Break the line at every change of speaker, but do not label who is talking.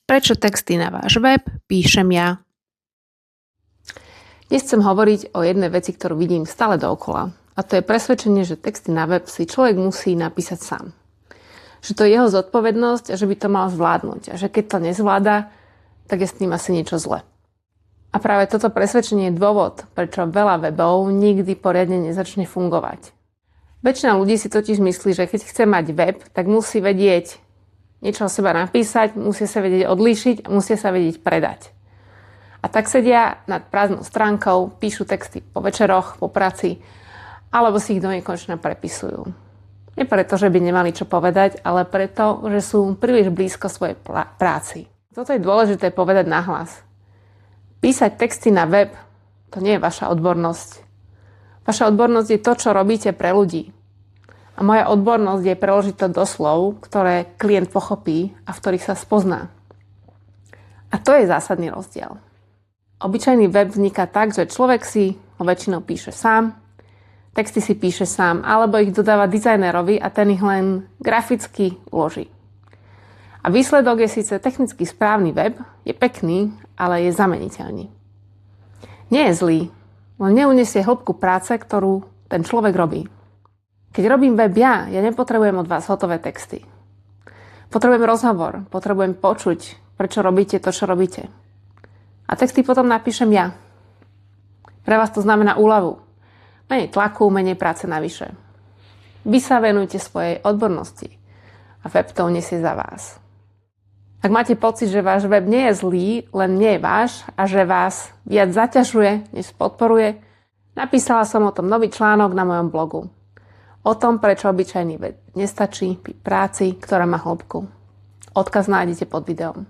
Prečo texty na váš web píšem ja? Dnes chcem hovoriť o jednej veci, ktorú vidím stále dookola. A to je presvedčenie, že texty na web si človek musí napísať sám. Že to je jeho zodpovednosť a že by to mal zvládnuť. A že keď to nezvláda, tak je s tým asi niečo zle. A práve toto presvedčenie je dôvod, prečo veľa webov nikdy poriadne nezačne fungovať. Väčšina ľudí si totiž myslí, že keď chce mať web, tak musí vedieť niečo o seba napísať, musia sa vedieť odlíšiť a musia sa vedieť predať. A tak sedia nad prázdnou stránkou, píšu texty po večeroch, po práci, alebo si ich do nekonečna prepisujú. Nie preto, že by nemali čo povedať, ale preto, že sú príliš blízko svojej práci. Toto je dôležité povedať nahlas. Písať texty na web, to nie je vaša odbornosť. Vaša odbornosť je to, čo robíte pre ľudí. A moja odbornosť je preložiť to do slov, ktoré klient pochopí a v ktorých sa spozná. A to je zásadný rozdiel. Obyčajný web vzniká tak, že človek si ho väčšinou píše sám, texty si píše sám, alebo ich dodáva dizajnerovi a ten ich len graficky uloží. A výsledok je síce technicky správny web, je pekný, ale je zameniteľný. Nie je zlý, len neuniesie hĺbku práce, ktorú ten človek robí. Keď robím web ja nepotrebujem od vás hotové texty. Potrebujem rozhovor, potrebujem počuť, prečo robíte to, čo robíte. A texty potom napíšem ja. Pre vás to znamená úľavu. Menej tlaku, menej práce navyše. Vy sa venujte svojej odbornosti a web to uniesie za vás. Ak máte pocit, že váš web nie je zlý, len nie je váš a že vás viac zaťažuje, než podporuje, napísala som o tom nový článok na mojom blogu. O tom, prečo obyčajný web nestačí pri práci, ktorá má hĺbku. Odkaz nájdete pod videom.